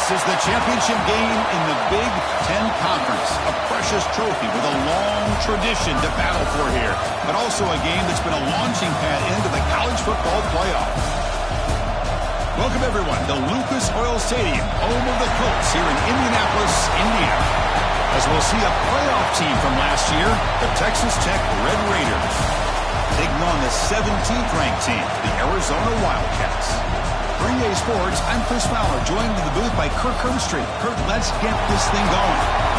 This is the championship game in the Big Ten Conference. A precious trophy with a long tradition to battle for here, but also a game that's been a launching pad into the college football playoff. Welcome, everyone, to Lucas Oil Stadium, home of the Colts here in Indianapolis, Indiana. As we'll see a playoff team from last year, the Texas Tech Red Raiders, taking on the 17th ranked team, the Arizona Wildcats. For EA Sports, I'm Chris Fowler, joined in the booth by Kirk Herbstreit. Kirk, let's get this thing going.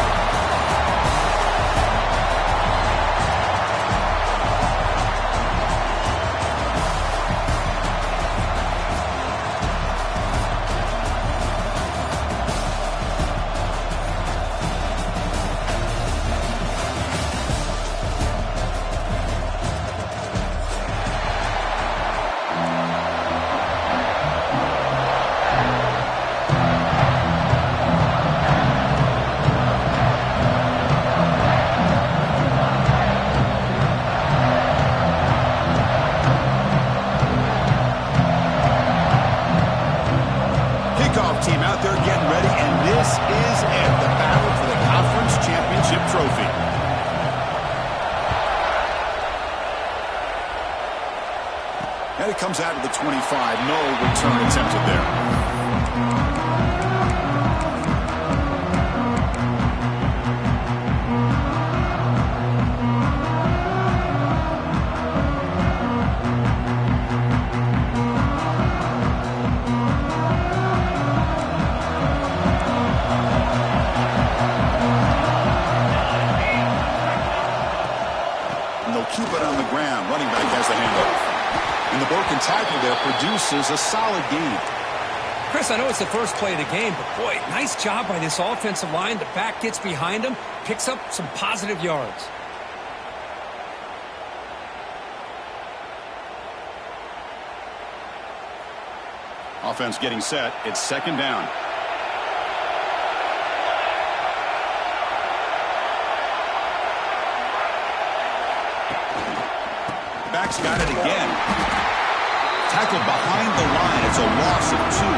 Team out there getting ready, and this is it, the battle for the conference championship trophy. And it comes out of the 25. No return attempted there. Keep it on the ground. Running back has the handoff. And the broken tackle there produces a solid gain. Chris, I know it's the first play of the game, but boy, nice job by this offensive line. The back gets behind him, picks up some positive yards. Offense getting set. It's second down. Back's got it again. Tackled behind the line. It's a loss of 2.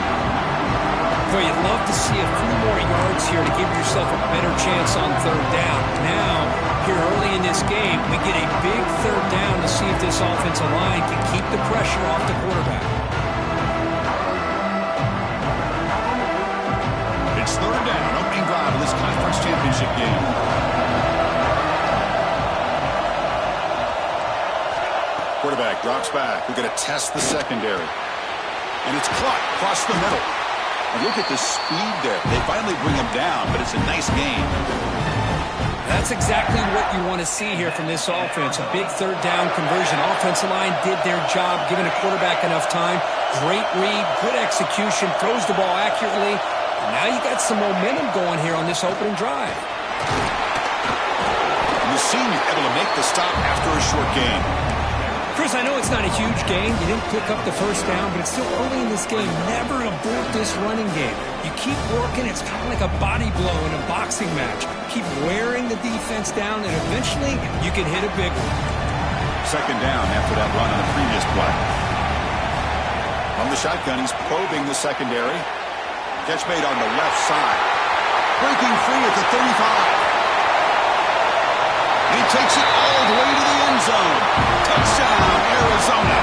Boy, you'd love to see a few more yards here to give yourself a better chance on third down. Now, here early in this game, we get a big third down to see if this offensive line can keep the pressure off the quarterback. It's third down, opening drive of this conference championship game. Quarterback drops back. We're going to test the secondary. And it's clocked across the middle. And look at the speed there. They finally bring him down, but it's a nice game. That's exactly what you want to see here from this offense. A big third down conversion. Offensive line did their job, giving a quarterback enough time. Great read, good execution, throws the ball accurately. And now you got some momentum going here on this opening drive. And the senior able to make the stop after a short gain. Chris, I know it's not a huge game. You didn't pick up the first down, but it's still early in this game. Never abort this running game. You keep working. It's kind of like a body blow in a boxing match. Keep wearing the defense down, and eventually you can hit a big one. Second down after that run on the previous play. On the shotgun, he's probing the secondary. Catch made on the left side. Breaking free at the 35. He takes it all the way to the end zone. Touchdown, Arizona.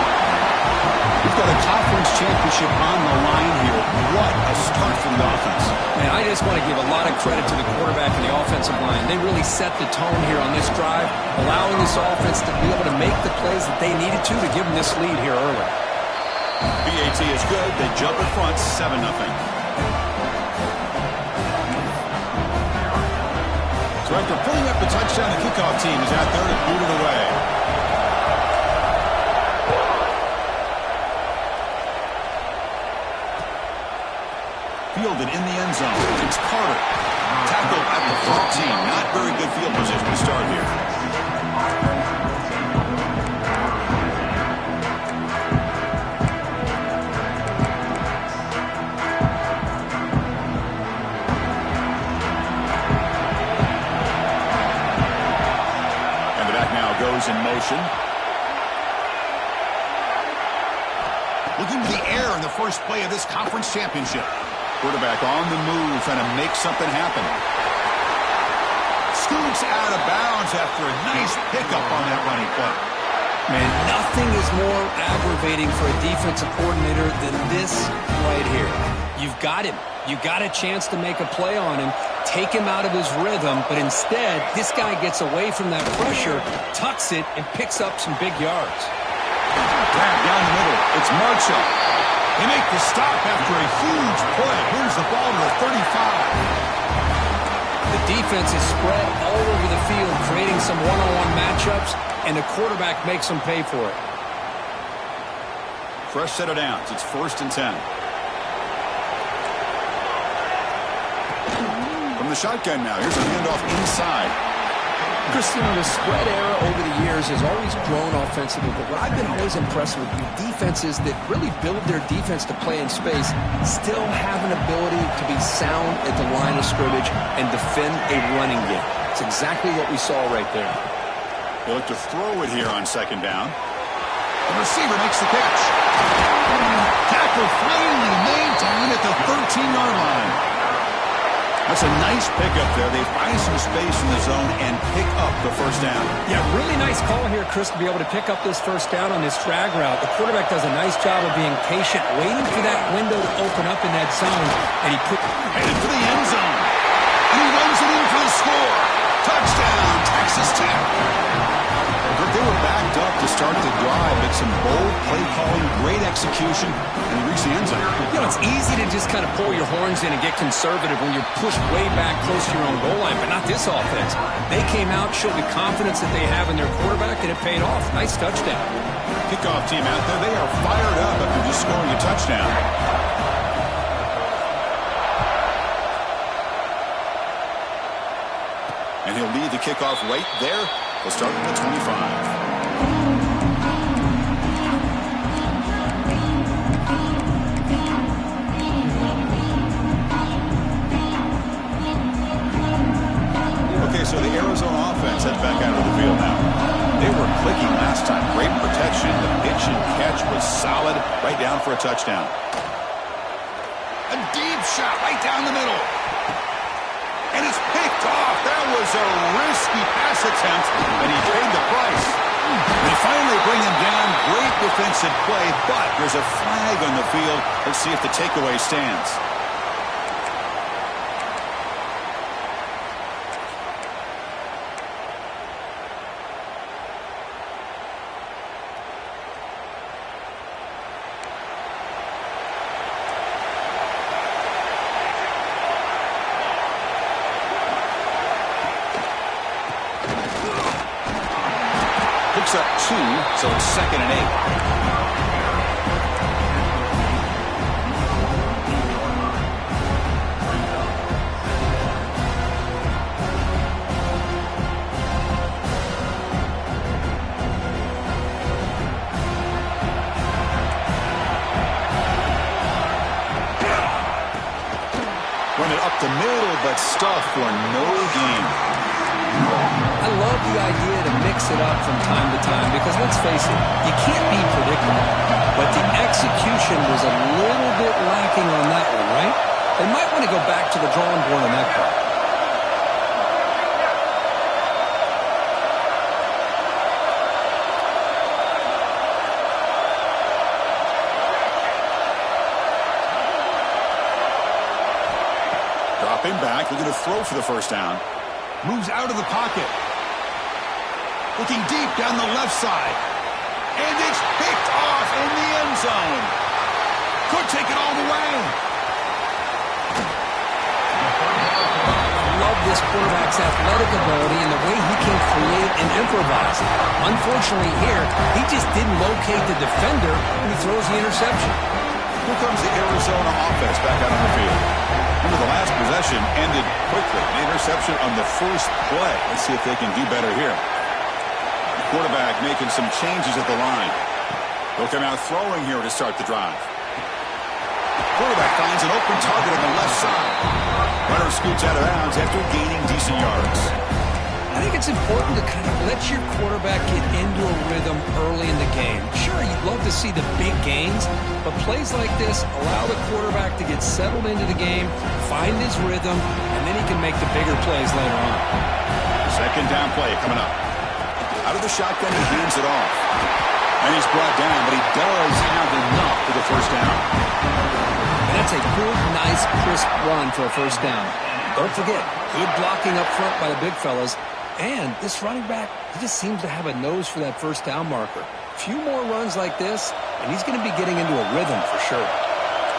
got a conference championship on the line here. What a start for the offense. Man, I just want to give a lot of credit to the quarterback and the offensive line. They really set the tone here on this drive, allowing this offense to be able to make the plays that they needed to give them this lead here early. BAT is good. They jump in front, 7-0. So after pulling up the touchdown, the kickoff team is out there to boot it away. Fielded in the end zone. It's Carter. Tackled at the 14. Not very good field position to start here. And the back now goes in motion. Looking to the air in the first play of this conference championship. Quarterback on the move, trying to make something happen. Scoots out of bounds after a nice pickup on that running play. Man, nothing is more aggravating for a defensive coordinator than this right here. You've got him. You got a chance to make a play on him, take him out of his rhythm, but instead, this guy gets away from that pressure, tucks it, and picks up some big yards. Grab down the middle. It's Marshall. They make the stop after a huge play. Here's the ball to the 35. The defense is spread all over the field, creating some one-on-one matchups, and the quarterback makes them pay for it. Fresh set of downs. It's 1st and 10. From the shotgun now. Here's a handoff inside. Christian, the spread era over the years has always grown offensively, but what I've been always impressed with defenses that really build their defense to play in space still have an ability to be sound at the line of scrimmage and defend a running game. It's exactly what we saw right there. They look to throw it here on 2nd down. The receiver makes the catch. Tackle finally maintained at the 13-yard line. That's a nice pickup there. They find some space in the zone and pick up the 1st down. Yeah, really nice call here, Chris, to be able to pick up this 1st down on this drag route. The quarterback does a nice job of being patient, waiting for that window to open up in that zone, and he headed for the end zone. And he runs it in for the score. Touchdown, Texas Tech. They were backed up to start the drive, but some bold play calling, great execution, and reach the end zone. You know, it's easy to just kind of pull your horns in and get conservative when you're pushed way back close to your own goal line, but not this offense. They came out, showed the confidence that they have in their quarterback, and it paid off. Nice touchdown. Kickoff team out there, they are fired up after just scoring a touchdown. And he'll lead the kickoff right there. We'll start at the 25. Okay, so the Arizona offense heads back out of the field now. They were clicking last time. Great protection. The pitch and catch was solid. Right down for a touchdown. A deep shot right down the middle. And it's picked off. That was a risky pass attempt, and he paid the price. They finally bring him down. Great defensive play, but there's a flag on the field. Let's see if the takeaway stands. Picks up 2, so it's 2nd and 8. Run it up the middle, but stuffed for no gain. I love the idea to mix it up from time to time because, let's face it, you can't be predictable. But the execution was a little bit lacking on that one, right? They might want to go back to the drawing board on that part. quarterback looking to throw for the first down. Moves out of the pocket. Looking deep down the left side. And it's picked off in the end zone. Could take it all the way. I love this quarterback's athletic ability and the way he can create and improvise. Unfortunately here, he just didn't locate the defender when he throws the interception. Here comes the Arizona offense back out on the field. Remember, the last possession ended quickly. The interception on the first play. Let's see if they can do better here. The quarterback making some changes at the line. They'll come out throwing here to start the drive. Quarterback finds an open target on the left side. Runner scoots out of bounds after gaining decent yards. I think it's important to kind of let your quarterback get into a rhythm early in the game. Sure, you'd love to see the big gains, but plays like this allow the quarterback to get settled into the game, find his rhythm, and then he can make the bigger plays later on. Second down play coming up. Out of the shotgun, he hands it off. And he's brought down, but he does have enough for the first down. And that's a good, nice, crisp run for a first down. Don't forget, good blocking up front by the big fellas. And this running back, he just seems to have a nose for that first down marker. A few more runs like this, and he's going to be getting into a rhythm for sure.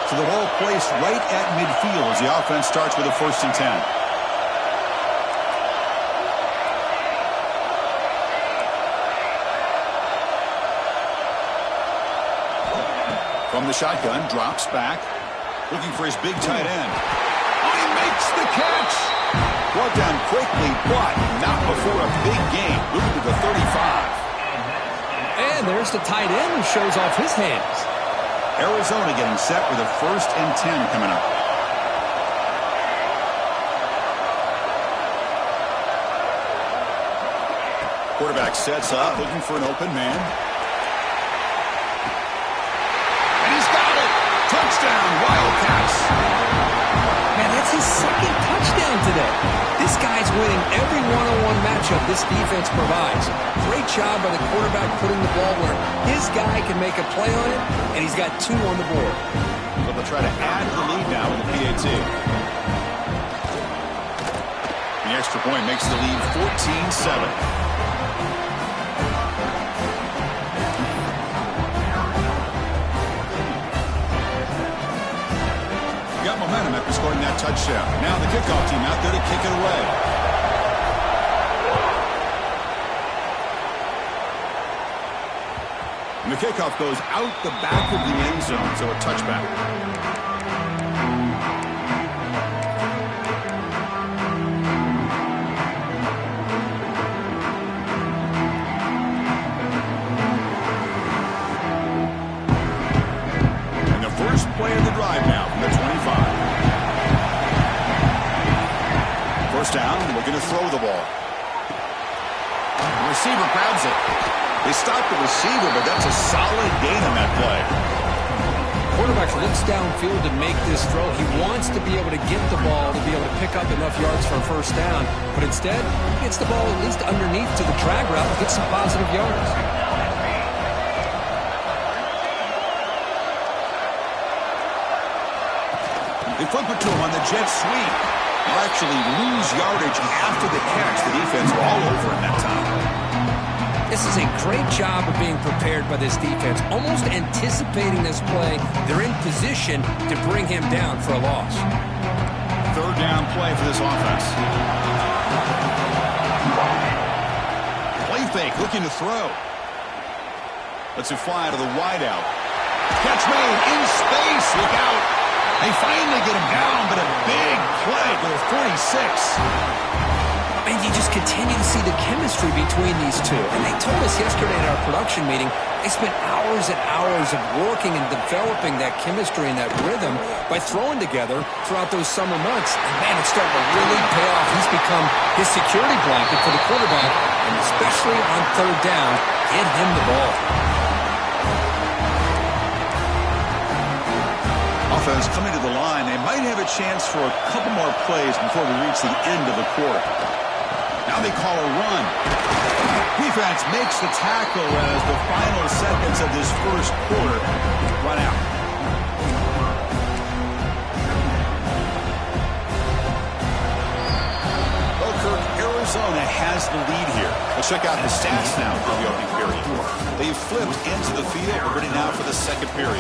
So the ball placed right at midfield as the offense starts with a 1st and 10. From the shotgun, drops back, looking for his big tight end. Oh, he makes the catch! Brought down quickly, but not before a big game. Moving to the 35. And there's the tight end who shows off his hands. Arizona getting set with a 1st and 10 coming up. Quarterback sets up, looking for an open man. Touchdown, Wildcats. Man, that's his second touchdown today. This guy's winning every one-on-one matchup this defense provides. Great job by the quarterback putting the ball where his guy can make a play on it, and he's got 2 on the board. So they'll try to add the lead now with the PAT. The extra point makes the lead 14-7. Momentum after scoring that touchdown. Now the kickoff team out there to kick it away. And the kickoff goes out the back of the end zone, so a touchback. And the first play of the drive now from the 25. First down, looking to throw the ball. The receiver grabs it. They stop the receiver, but that's a solid gain on that play. Quarterback looks downfield to make this throw. He wants to be able to get the ball to be able to pick up enough yards for a first down, but instead, he gets the ball at least underneath to the drag route and gets some positive yards. They flip it to him on the jet sweep. They'll actually lose yardage after the catch. The defense were all over him that time. This is a great job of being prepared by this defense. Almost anticipating this play, they're in position to bring him down for a loss. Third down play for this offense. Play fake, looking to throw. Lets it fly to the wideout. Catch made in space. Look out. They finally get him down, but a big play for the 46. And you just continue to see the chemistry between these two. And they told us yesterday in our production meeting, they spent hours and hours of working and developing that chemistry and that rhythm by throwing together throughout those summer months. And man, it's starting to really pay off. He's become his security blanket for the quarterback, and especially on third down, get him the ball. Offense coming to the line. They might have a chance for a couple more plays before we reach the end of the quarter. Now they call a run. Defense makes the tackle as the final seconds of this first quarter run out. check out the stats now for the opening period. They've flipped into the field. We're ready now for the second period.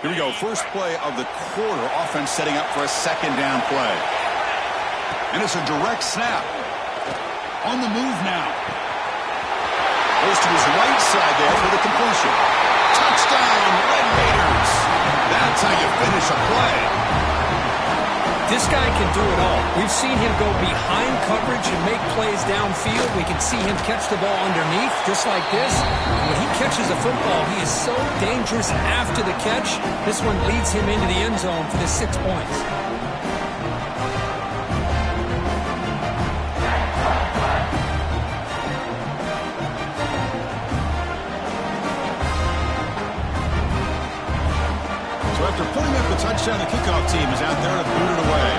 Here we go. First play of the quarter. Offense setting up for a second down play. And it's a direct snap. On the move now. Goes to his right side there for the completion. Touchdown, Red Raiders. That's how you finish a play. This guy can do it all. We've seen him go behind coverage and make plays downfield. We can see him catch the ball underneath, just like this. When he catches a football, he is so dangerous after the catch. This one leads him into the end zone for the 6 points. So after putting up the touchdown, the kickoff team is out there to boot it away.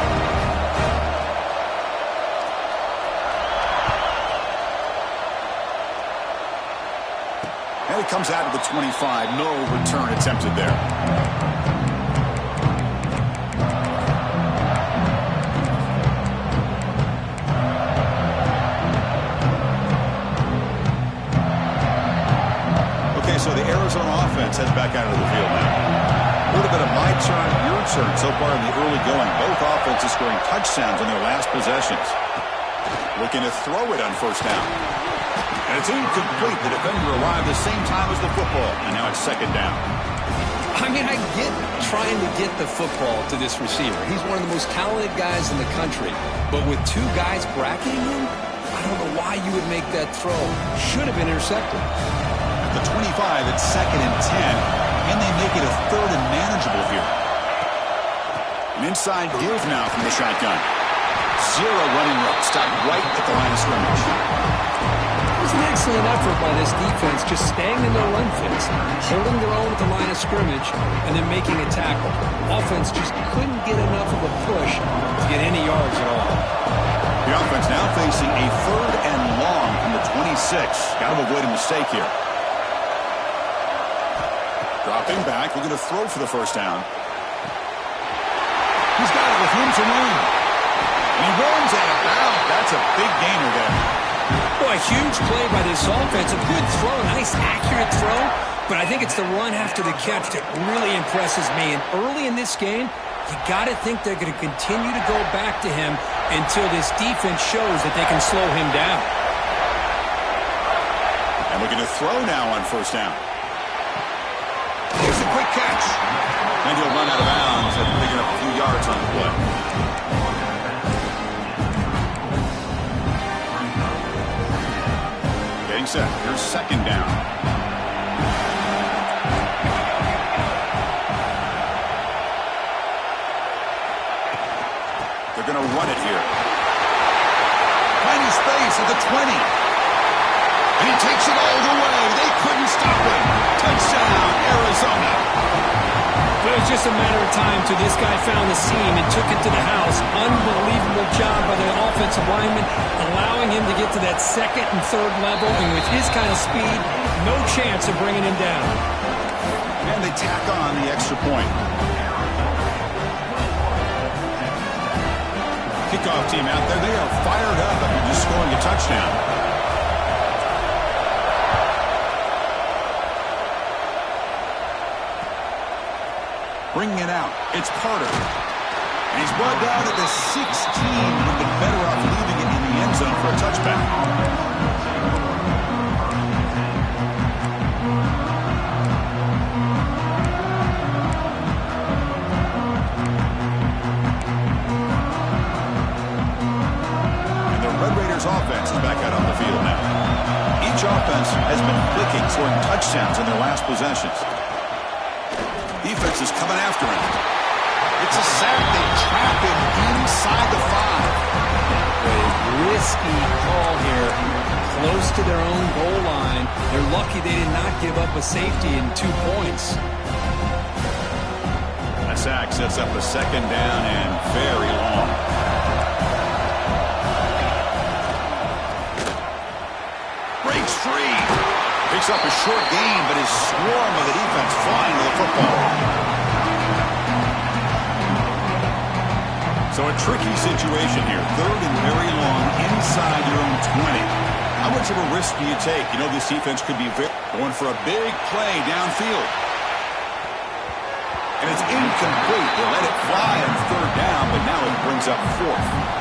And it comes out of the 25. No return attempted there. Okay, so the Arizona offense heads back out of the field now. A little bit of my turn, your turn so far in the early going. Both offenses scoring touchdowns on their last possessions. Looking to throw it on first down. And it's incomplete. The defender arrived the same time as the football. And now it's second down. I mean, I get trying to get the football to this receiver. He's one of the most talented guys in the country. But with two guys bracketing him, I don't know why you would make that throw. Should have been intercepted. At the 25, it's second and 10. And they make it a third and manageable here. An inside give now from the shotgun. Zero running route. Stopped right at the line of scrimmage. It was an excellent effort by this defense, just staying in their run fits, holding their own at the line of scrimmage, and then making a tackle. Offense just couldn't get enough of a push to get any yards at all. The offense now facing a third and long from the 26. Got to avoid a mistake here. Dropping back, looking to throw for the first down. He's got it with room to run. And he runs out of bounds. That's a big gainer there. Boy, a huge play by this offense. A good throw, nice accurate throw. But I think it's the run after the catch that really impresses me. And early in this game, you got to think they're going to continue to go back to him until this defense shows that they can slow him down. And looking to throw now on first down. Here's a quick catch. And he'll run out of bounds and picking up a few yards on the play. Getting set. Here's second down. They're going to run it here. Tiny space at the 20. And he takes it all the way. They couldn't stop him. Touchdown, Arizona. But it was just a matter of time till this guy found the seam and took it to the house. Unbelievable job by the offensive lineman, allowing him to get to that second and third level. And with his kind of speed, no chance of bringing him down. And they tack on the extra point. Kickoff team out there. They are fired up after just scoring a touchdown. Bringing it out. It's Carter. And he's brought down at the 16. Would have been better off leaving it in the end zone for a touchback. And the Red Raiders offense is back out on the field now. Each offense has been clicking, scoring touchdowns in their last possessions. Defense is coming after him. It's a sack. They trap him inside the 5. A risky call here. Close to their own goal line. They're lucky they did not give up a safety in 2 points. A sack sets up a second down and very long. breaks free. Picks up a short gain, but his swarm of the defense flying to the football. So a tricky situation here. 3rd and very long inside your own 20. How much of a risk do you take? You know this defense could be going for a big play downfield. And it's incomplete. They let it fly on 3rd down, but now it brings up 4th.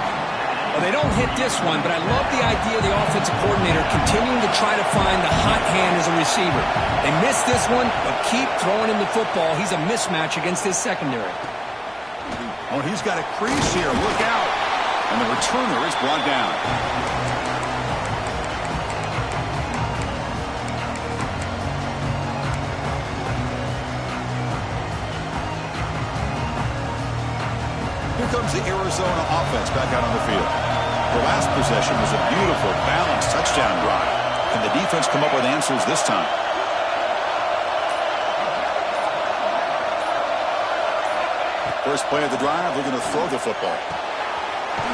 Well, they don't hit this one, but I love the idea of the offensive coordinator continuing to try to find the hot hand as a receiver. They missed this one, but keep throwing him the football. He's a mismatch against his secondary. Oh, he's got a crease here. Look out. And the returner is brought down. Here comes the Arizona offense back out on the field. The last possession was a beautiful, balanced touchdown drive. Can the defense come up with answers this time? First play of the drive, they're going to throw the football.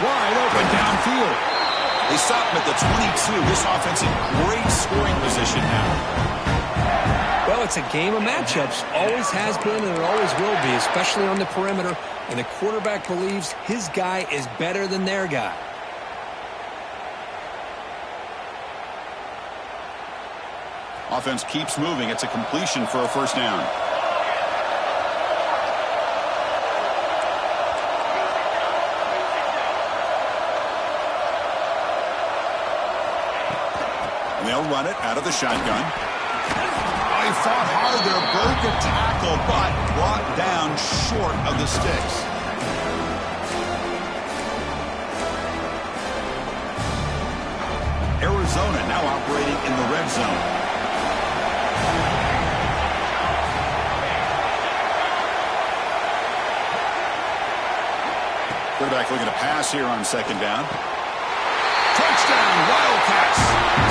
Wide open downfield. They stop him at the 22. This offense in great scoring position now. Well, it's a game of matchups. Always has been and it always will be, especially on the perimeter. And the quarterback believes his guy is better than their guy. Offense keeps moving. It's a completion for a first down. And they'll run it out of the shotgun. He fought hard there, broke a tackle, but brought down short of the sticks. Arizona now operating in the red zone. Quarterback looking to pass here on 2nd down. Touchdown, Wildcats.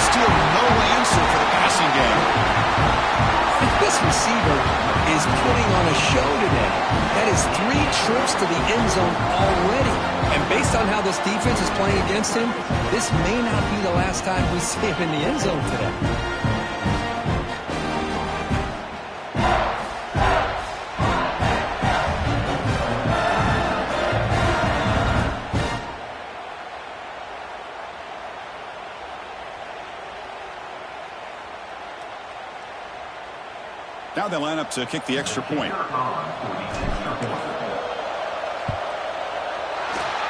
Still no answer for the passing game. This receiver is putting on a show today. That is 3 trips to the end zone already. And based on how this defense is playing against him, this may not be the last time we see him in the end zone today. Now they line up to kick the extra point.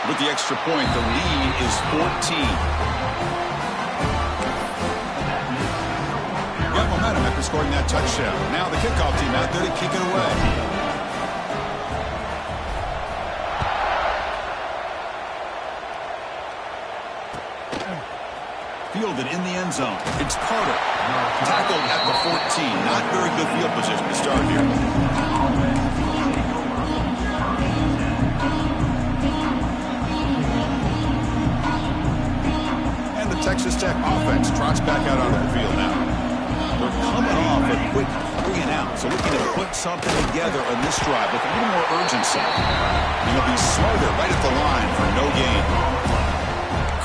With the extra point, the lead is 14. Got momentum after scoring that touchdown. Now the kickoff team out there to kick it away. Fielded in the end zone. It's Carter. Tackled at the 14. Not very good field position to start here. And the Texas Tech offense trots back out onto the field now. They're coming off a quick 3 and out, so looking to put something together on this drive with a little more urgency. And they'll be smarter right at the line for no gain.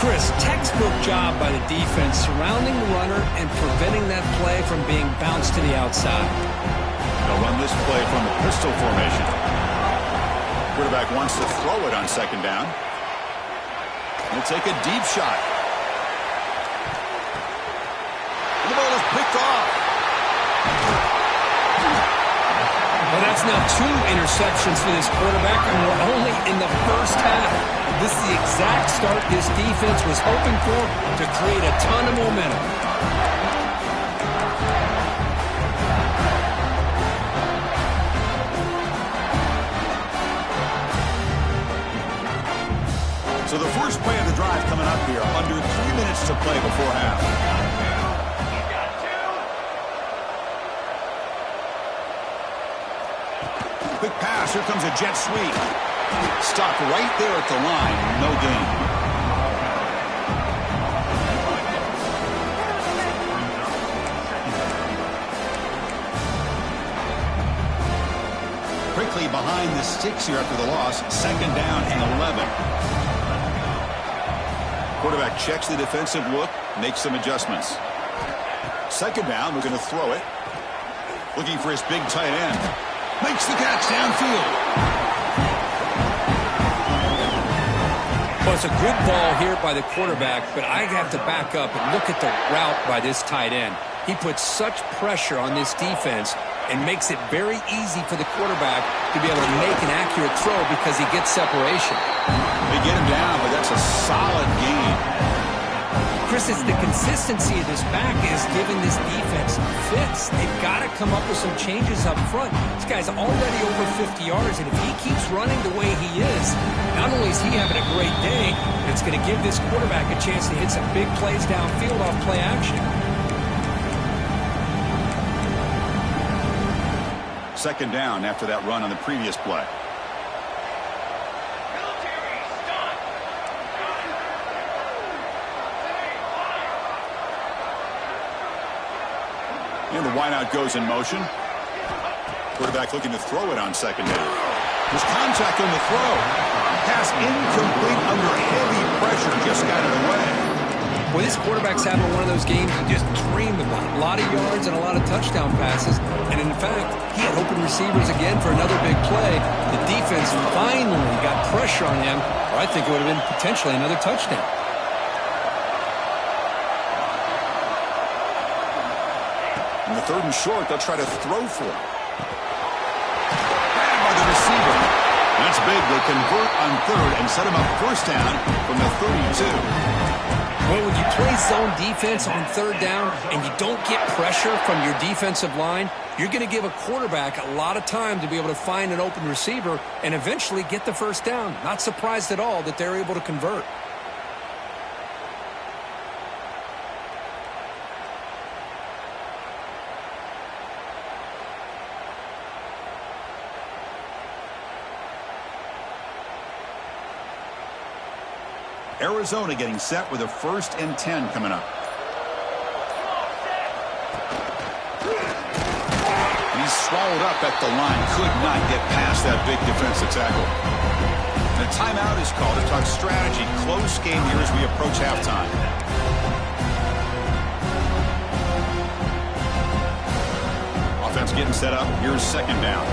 Chris, textbook job by the defense surrounding the runner and preventing that play from being bounced to the outside. They'll run this play from the pistol formation. Quarterback wants to throw it on 2nd down. He'll take a deep shot. The ball is picked off. Well, that's now 2 interceptions for this quarterback, and we're only in the first half. This is the exact start this defense was hoping for to create a ton of momentum. So the first play of the drive coming up here, under 3 minutes to play before half. Quick pass, here comes a jet sweep. Stopped right there at the line, no gain. Quickly behind the sticks here after the loss, 2nd down and 11. Quarterback checks the defensive look, makes some adjustments. Second down, we're going to throw it. Looking for his big tight end. Makes the catch downfield. Well, it's a good ball here by the quarterback, but I have to back up and look at the route by this tight end. He puts such pressure on this defense and makes it very easy for the quarterback to be able to make an accurate throw because he gets separation. They get him down, but that's a solid gain. Chris, it's the consistency of this back is giving this defense fits. They've got to come up with some changes up front. This guy's already over 50 yards, and if he keeps running the way he is, not only is he having a great day, but it's going to give this quarterback a chance to hit some big plays downfield off play action. Second down after that run on the previous play. And the wideout goes in motion. Quarterback looking to throw it on second down. There's contact on the throw. Pass incomplete under heavy pressure. Just got it away. Well, this quarterback's having one of those games you just dream about. A lot of yards and a lot of touchdown passes. And in fact, he had open receivers again for another big play. The defense finally got pressure on him, or I think it would have been potentially another touchdown. In the third and short, they'll try to throw for it. Grabbed by the receiver. That's big. They convert on third and set him up first down from the 32. Well, when you play zone defense on third down and you don't get pressure from your defensive line, you're going to give a quarterback a lot of time to be able to find an open receiver and eventually get the first down. Not surprised at all that they're able to convert. Arizona getting set with a 1st and 10 coming up. He's swallowed up at the line. Could not get past that big defensive tackle. And a timeout is called to talk strategy. Close game here as we approach halftime. Offense getting set up. Here's second down.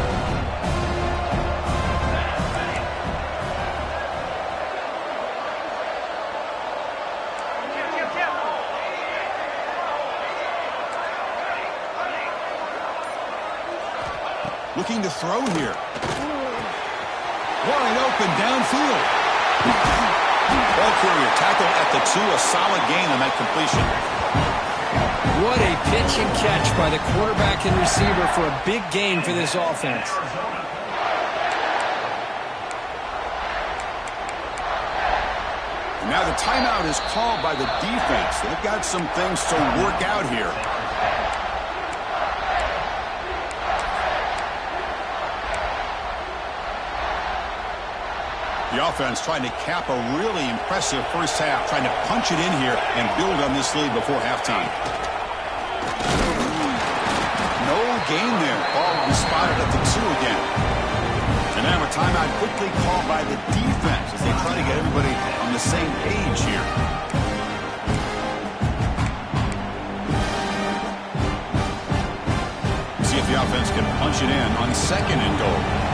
Looking to throw here. Wide open downfield. Ball carrier tackle at the 2. A solid gain on that completion. What a pitch and catch by the quarterback and receiver for a big gain for this offense. Now the timeout is called by the defense. They've got some things to work out here. The offense trying to cap a really impressive first half, trying to punch it in here and build on this lead before halftime. No gain there. Ball will be spotted at the 2 again. And now a timeout quickly called by the defense as they try to get everybody on the same page here. See if the offense can punch it in on second and goal.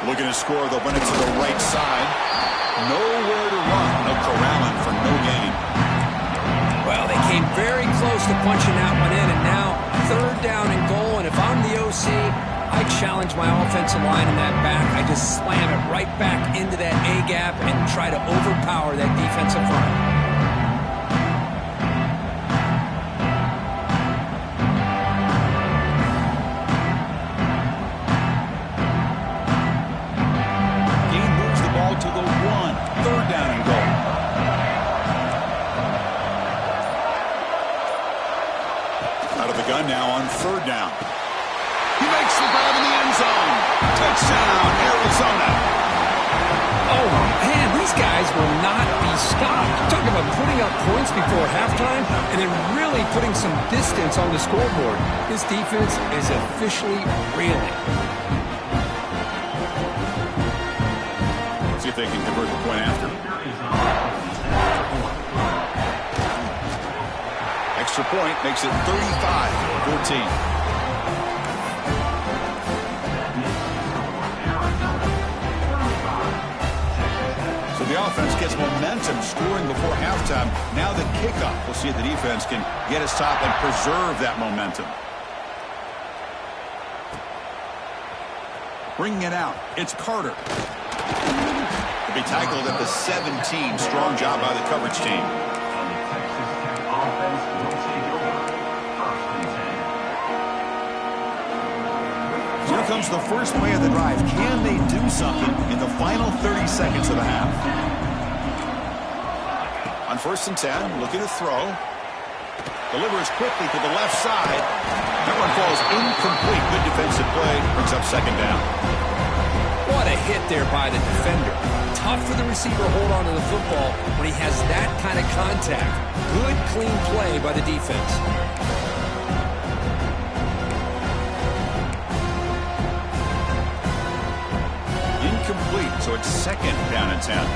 Looking to score, they'll run it to the right side. Nowhere to run. They'll corral him for no gain. Well, they came very close to punching that one in, and now third down and goal. And if I'm the OC, I challenge my offensive line in that back. I just slam it right back into that A-gap and try to overpower that defensive front. Now on third down. He makes the grab in the end zone. Touchdown, Arizona. Oh, man, these guys will not be stopped. Talk about putting up points before halftime and then really putting some distance on the scoreboard. This defense is officially reeling. See if they can convert the point after. Extra point makes it 35-14. So the offense gets momentum scoring before halftime. Now the kickoff. We'll see if the defense can get a stop and preserve that momentum. Bringing it out. It's Carter. To be tackled at the 17. Strong job by the coverage team. Here comes the first play of the drive. Can they do something in the final 30 seconds of the half? On 1st and 10, looking to throw. Delivers quickly to the left side. That one falls incomplete. Good defensive play. Brings up 2nd down. What a hit there by the defender. Tough for the receiver to hold on to the football when he has that kind of contact. Good, clean play by the defense. Incomplete, so it's 2nd down and 10.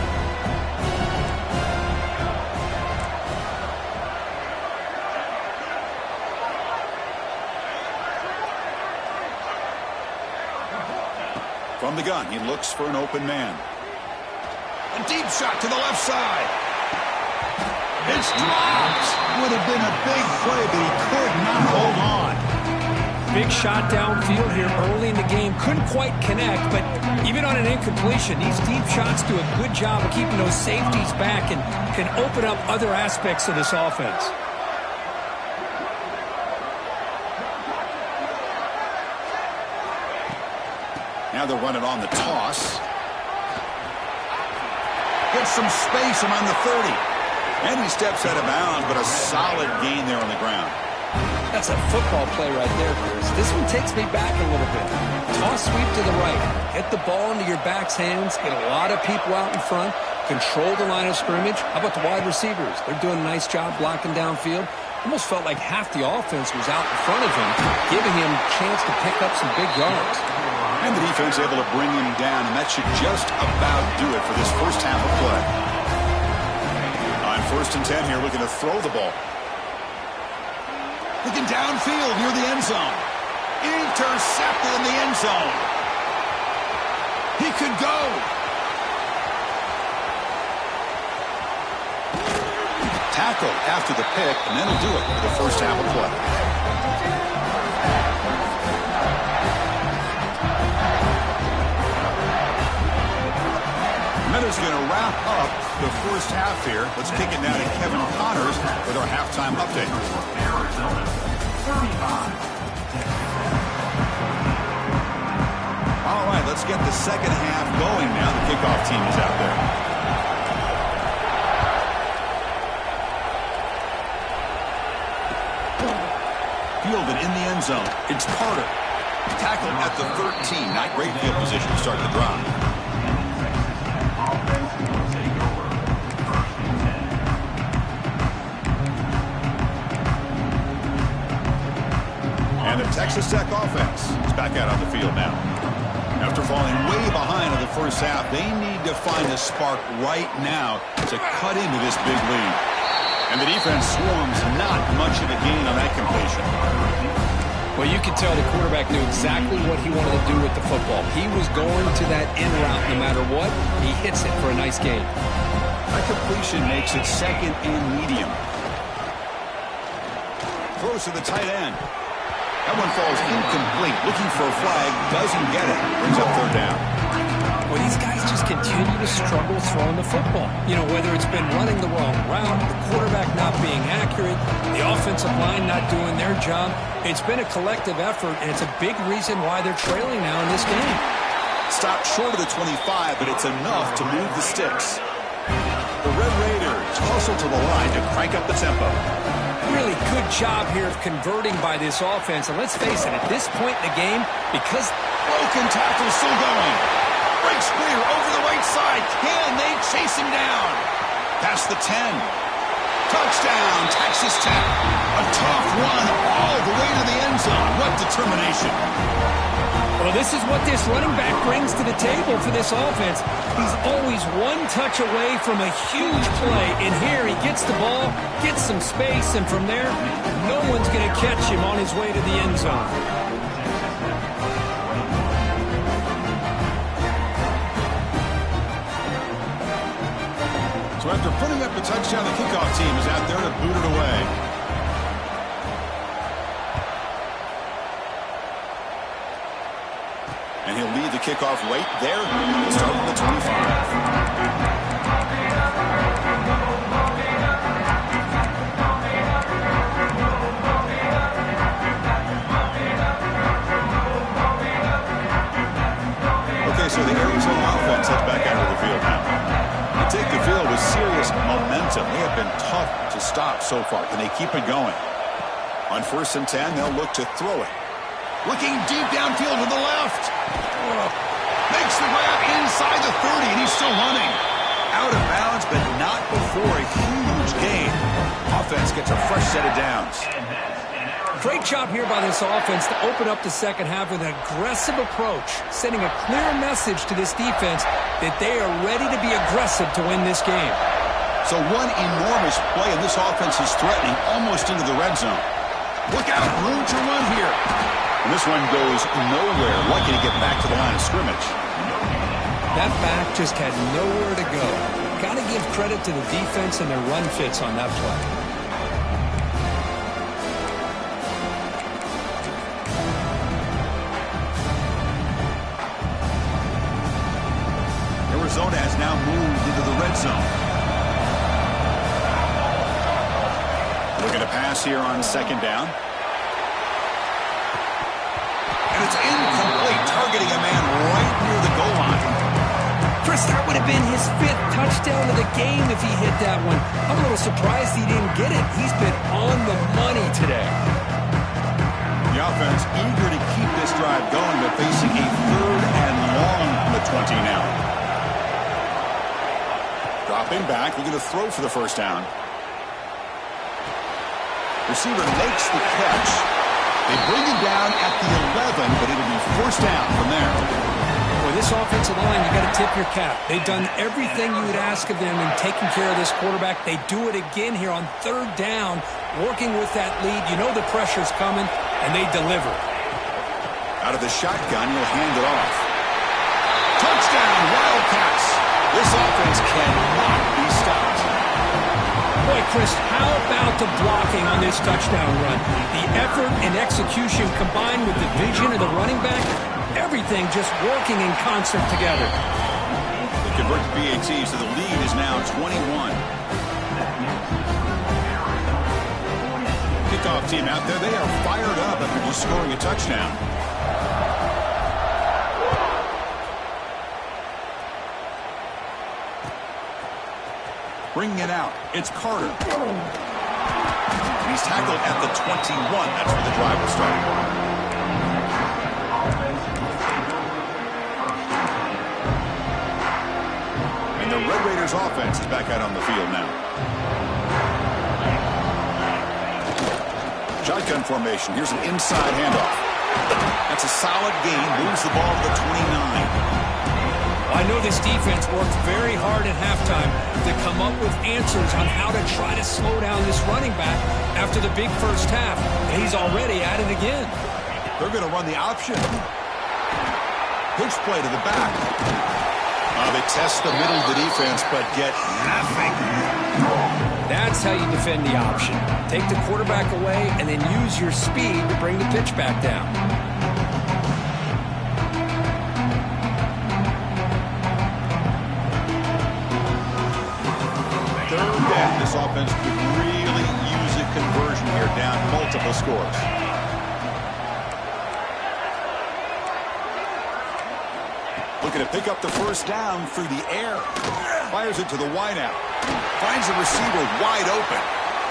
From the gun, he looks for an open man. A deep shot to the left side. It's dropped. Would have been a big play, but he could not hold on. Big shot downfield here early in the game. Couldn't quite connect, but even on an incompletion, these deep shots do a good job of keeping those safeties back and can open up other aspects of this offense. Now they're running on the toss. Gets some space around the 30. And he steps out of bounds, but a solid gain there on the ground. That's a football play right there, Chris. This one takes me back a little bit. Toss sweep to the right. Get the ball into your back's hands. Get a lot of people out in front. Control the line of scrimmage. How about the wide receivers? They're doing a nice job blocking downfield. Almost felt like half the offense was out in front of him, giving him a chance to pick up some big yards. And the defense able to bring him down, and that should just about do it for this first half of play. On 1st and 10 here, looking to throw the ball. Looking downfield near the end zone. Intercepted in the end zone. He could go. Tackle after the pick, and that'll do it for the first half of play. Miller's going to wrap up the first half here. Let's kick it now to Kevin Connors with our halftime update. All right, let's get the second half going now. The kickoff team is out there. Fielded in the end zone. It's Carter. Tackled at the 13. Not great field position to start the drive. And the Texas Tech offense is back out on the field now. After falling way behind in the first half, they need to find a spark right now to cut into this big lead. And the defense swarms not much of a gain on that completion. Well, you could tell the quarterback knew exactly what he wanted to do with the football. He was going to that in route no matter what. He hits it for a nice gain. That completion makes it 2nd and medium. Throws to the tight end. That one falls incomplete. Looking for a flag. Doesn't get it. Brings up 3rd down. Well, these guys just continue to struggle throwing the football. You know, whether it's been running the wrong route, the quarterback not being accurate, the offensive line not doing their job. It's been a collective effort, and it's a big reason why they're trailing now in this game. Stopped short of the 25, but it's enough to move the sticks. The Red Raiders hustle to the line to crank up the tempo. Really good job here of converting by this offense. And let's face it, at this point in the game, because broken tackle still going. Breaks clear over the right side. Can they chase him down? Past the 10. Touchdown, Texas Tech. A tough run all the way to the end zone. What determination. Well, this is what this running back brings to the table for this offense. He's always one touch away from a huge play. And here he gets the ball, gets some space, and from there, no one's going to catch him on his way to the end zone. So after putting up a touchdown, the kickoff team is out there to boot it away. And he'll lead the kickoff right there. He'll start at the 25. Okay, so the Arizona offense heads back out of the field now. They take the field with serious momentum. They have been tough to stop so far. Can they keep it going? On 1st and 10, they'll look to throw it. Looking deep downfield to the left. Makes the grab inside the 30, and he's still running. Out of bounds, but not before a huge gain. Offense gets a fresh set of downs. Great job here by this offense to open up the second half with an aggressive approach, sending a clear message to this defense that they are ready to be aggressive to win this game. So one enormous play, and this offense is threatening almost into the red zone. Look out, room to run here. And this one goes nowhere. Lucky to get back to the line of scrimmage. That back just had nowhere to go. Got to give credit to the defense and their run fits on that play. Arizona has now moved into the red zone. Looking to pass here on 2nd down. And it's incomplete, targeting a man right near the goal line. Chris, that would have been his 5th touchdown of the game if he hit that one. I'm a little surprised he didn't get it. He's been on the money today. The offense eager to keep this drive going, but facing a 3rd and long from the 20 now. Dropping back, looking to throw for the 1st down. Receiver makes the catch. They bring him down at the 11, but it'll be 1st down from there. Boy, this offensive line, you got to tip your cap. They've done everything you would ask of them in taking care of this quarterback. They do it again here on 3rd down, working with that lead. You know the pressure's coming, and they deliver. Out of the shotgun, he'll hand it off. Touchdown, Wildcats. This offense cannot be stopped. Boy, Chris, how about the blocking on this touchdown run? The effort and execution combined with the vision of the running back, everything just working in concert together. They convert the PAT, so the lead is now 21. Kickoff team out there, they are fired up after just scoring a touchdown. Bringing it out, it's Carter. He's tackled at the 21. That's where the drive will start. And the Red Raiders offense is back out on the field now. Shotgun formation. Here's an inside handoff. That's a solid gain. Moves the ball to the 29. I know this defense worked very hard at halftime to come up with answers on how to try to slow down this running back after the big 1st half. And he's already at it again. They're going to run the option. Pitch play to the back. They test the middle of the defense, but get nothing. That's how you defend the option. Take the quarterback away and then use your speed to bring the pitch back down. 3rd down. This offense could really use a conversion here, down multiple scores. Looking to pick up the 1st down through the air. Fires it to the wideout. Finds the receiver wide open.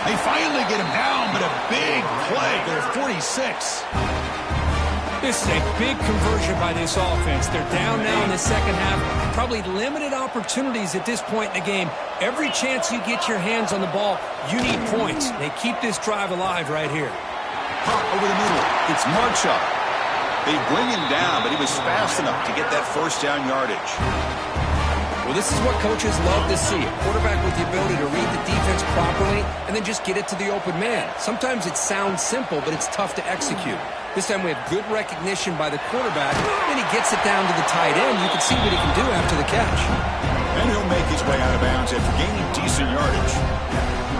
They finally get him down, but a big play to the 46. This is a big conversion by this offense. They're down now in the second half. Probably limited opportunities at this point in the game. Every chance you get your hands on the ball, you need points. They keep this drive alive right here. Hot over the middle. It's Marchuk. They bring him down, but he was fast enough to get that first down yardage. Well, this is what coaches love to see. A quarterback with the ability to read the defense properly and then just get it to the open man. Sometimes it sounds simple, but it's tough to execute. This time we have good recognition by the quarterback. Then he gets it down to the tight end. You can see what he can do after the catch. And he'll make his way out of bounds after gaining decent yardage.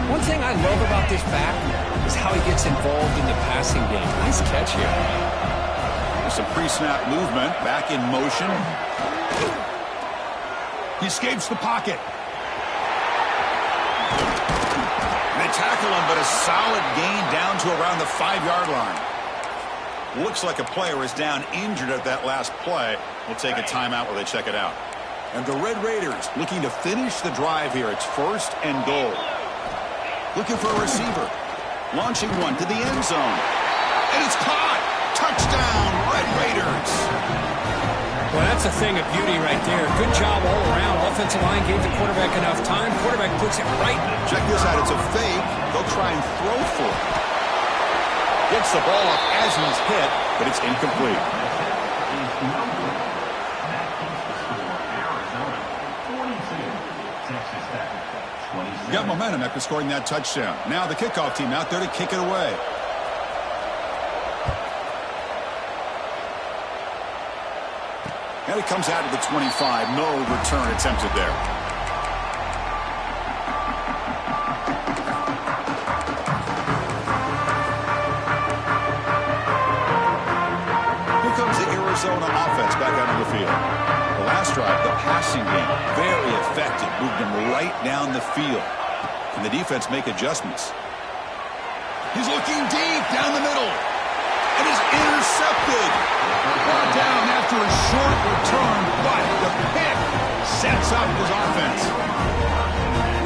One thing I love about this back is how he gets involved in the passing game. Nice catch here. Some pre-snap movement, back in motion. He escapes the pocket. They tackle him, but a solid gain down to around the 5-yard line. Looks like a player is down injured at that last play. We'll take a timeout while they check it out. And the Red Raiders looking to finish the drive here. It's 1st and goal. Looking for a receiver. Launching one to the end zone. And it's caught. Touchdown, Red Raiders. Well, that's a thing of beauty right there. Good job all around. Offensive line gave the quarterback enough time. Quarterback puts it right. Check this out. It's a fake. They'll try and throw for it. Gets the ball up as he's hit, but it's incomplete. Got momentum after scoring that touchdown. Now the kickoff team out there to kick it away. And it comes out to the 25. No return attempted there. Here comes the Arizona offense back out on the field. The last drive, the passing game, very effective. Moved them right down the field. And the defense make adjustments. He's looking deep down the middle. It is intercepted. Brought down after a short return, but the pick sets up his offense.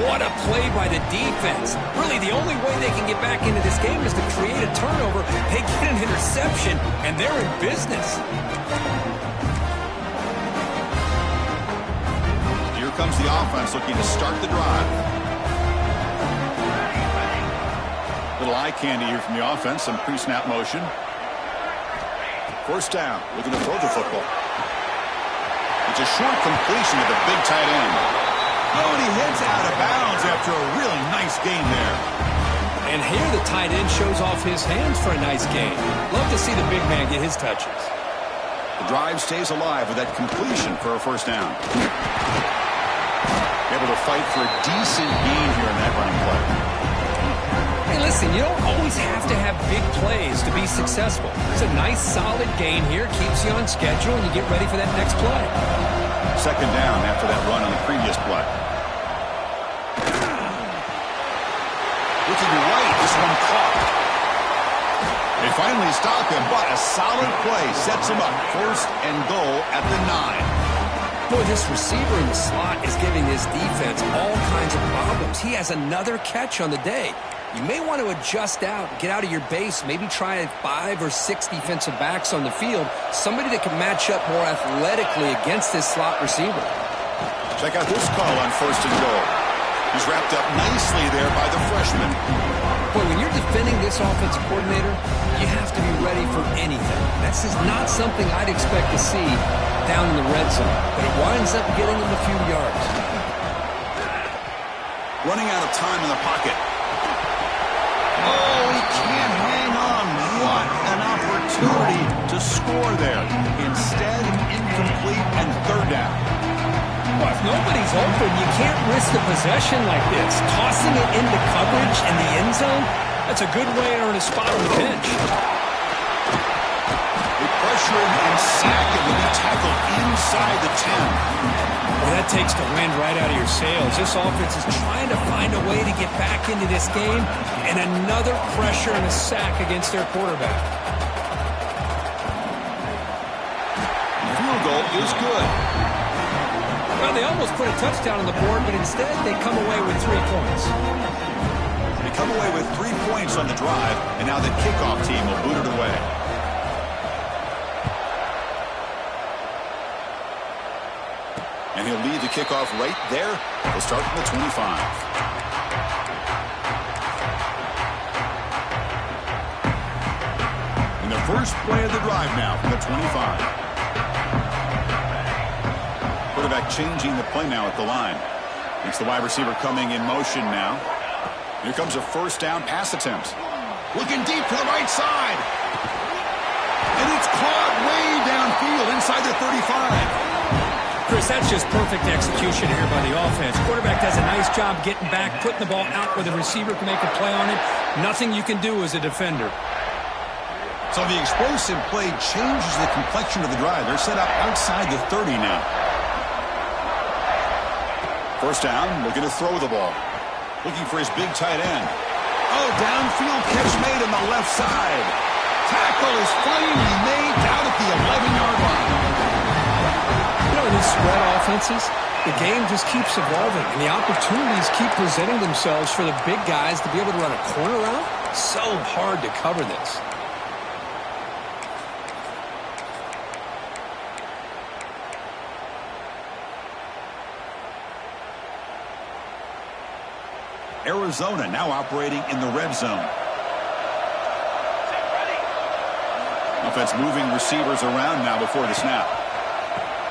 What a play by the defense. Really, the only way they can get back into this game is to create a turnover. They get an interception, and they're in business. Here comes the offense looking to start the drive. Little eye candy here from the offense, some pre-snap motion. First down, looking to throw the football. It's a short completion to the big tight end. Oh, and he heads out of bounds after a really nice gain there. And here the tight end shows off his hands for a nice gain. Love to see the big man get his touches. The drive stays alive with that completion for a first down. Able to fight for a decent gain here in that running play. Hey, listen, you don't always have to have big plays to be successful. It's a nice, solid gain here. Keeps you on schedule, and you get ready for that next play. Second down after that run on the previous play. Looking right, this one caught. They finally stop him, but a solid play sets him up. 1st and goal at the 9. Boy, this receiver in the slot is giving his defense all kinds of problems. He has another catch on the day. You may want to adjust out, get out of your base, maybe try 5 or 6 defensive backs on the field, somebody that can match up more athletically against this slot receiver. Check out this call on 1st and goal. He's wrapped up nicely there by the freshman. Boy, when you're defending this offensive coordinator, you have to be ready for anything. This is not something I'd expect to see down in the red zone, but it winds up getting him a few yards. Running out of time in the pocket. Oh, he can't hang on. What an opportunity to score there. Instead, incomplete and 3rd down. Well, if nobody's open, you can't risk a possession like this. Tossing it into coverage in the end zone, that's a good way to earn a spot on the bench. They pressure him and sack him when he tackled inside the 10. Well, that takes the wind right out of your sails. This offense is trying to find a way to get back into this game, and another pressure and a sack against their quarterback. The field goal is good. Well, they almost put a touchdown on the board, but instead they come away with 3 points. They come away with 3 points on the drive, and now the kickoff team will boot it away. And he'll lead the kickoff right there. He'll start from the 25. And the first play of the drive now from the 25. Quarterback changing the play now at the line. It's the wide receiver coming in motion now. Here comes a first down pass attempt. Looking deep to the right side. And it's caught way downfield inside the 35. Chris, that's just perfect execution here by the offense. Quarterback does a nice job getting back, putting the ball out where the receiver can make a play on it. Nothing you can do as a defender. So the explosive play changes the complexion of the drive. They're set up outside the 30 now. First down, looking to throw the ball. Looking for his big tight end. Oh, downfield catch made on the left side. Tackle is finally made down at the 11-yard line. You know, in these spread offenses, the game just keeps evolving, and the opportunities keep presenting themselves for the big guys to be able to run a corner route. So hard to cover this. Arizona now operating in the red zone. Offense moving receivers around now before the snap.